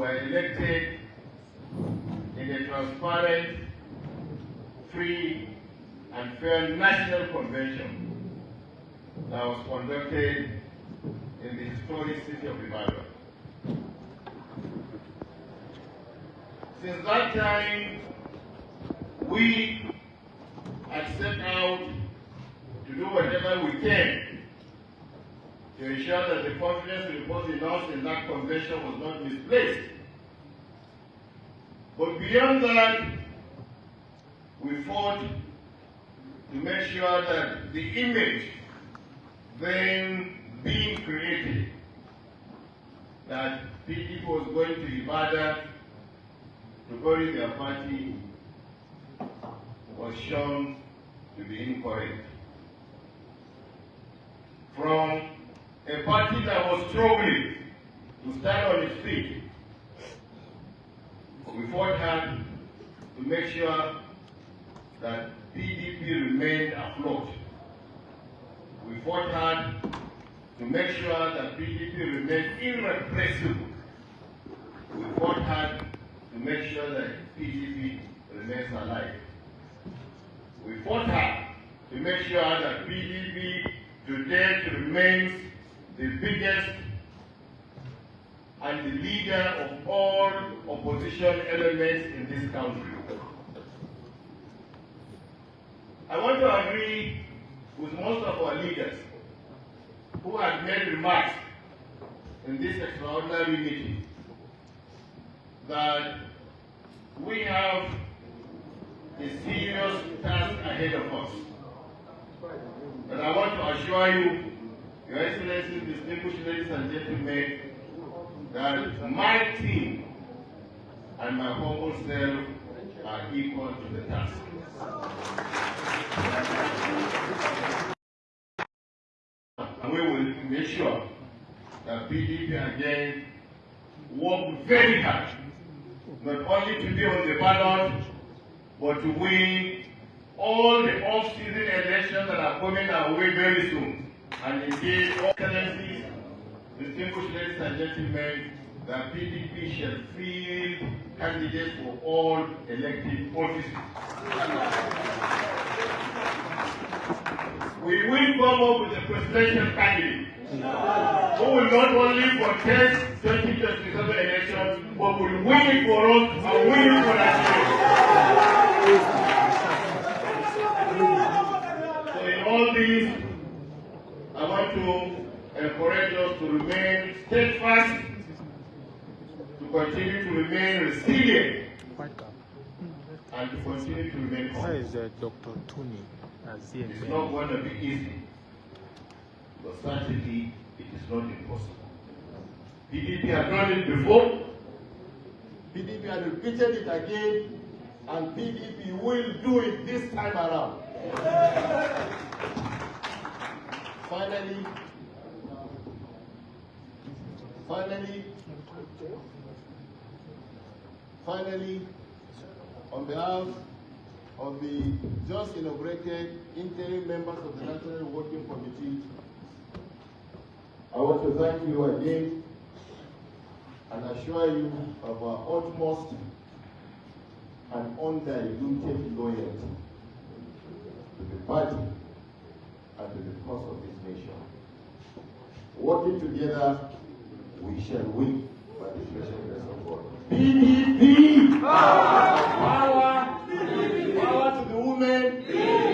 were elected in a transparent, free, and fair national convention that was conducted in the historic city of Ibadan. Since that time, we had set out to do whatever we can to ensure that the confidence reposed in us in that convention was not misplaced. But beyond that, we fought to make sure that the image then being created that PDP was going to Ibadan to bury their party was shown to be incorrect. From a party that was struggling to stand on its feet, we fought hard to make sure that PDP remained afloat. We fought hard to make sure that PDP remained irrepressible. We fought hard to make sure that PDP remains alive. We fought hard to make sure that PDP today remains the biggest and the leader of all opposition elements in this country. I want to agree with most of our leaders who have made remarks in this extraordinary meeting that we have a serious task ahead of us. And I want to assure you, Your Excellencies, distinguished ladies and gentlemen, that my team and my humble self are equal to the task. And we will make sure that PDP again work very hard, not only to be on the ballot, but to win all the off-season elections that are coming our way very soon. And indeed, Excellencies, distinguished ladies and gentlemen, that PDP shall field candidates for all elected offices. We will come up with a presidential candidate who will not only contest 2027 elections, but will win it for us and win it for Nigeria. So in all this, I want to encourage us to remain steadfast, to continue to remain resilient, and to continue to remain humble. Where is Dr. Tony? It's not going to be easy, but certainly it is not impossible. PDP has done it before, PDP has repeated it again, and PDP will do it this time around. Finally, on behalf of the just inaugurated interim members of the National Working Committee, I want to thank you again and assure you of our utmost and undiluted loyalty to the party and to the cause of this nation. Working together, we shall win by the special grace of God. PDP!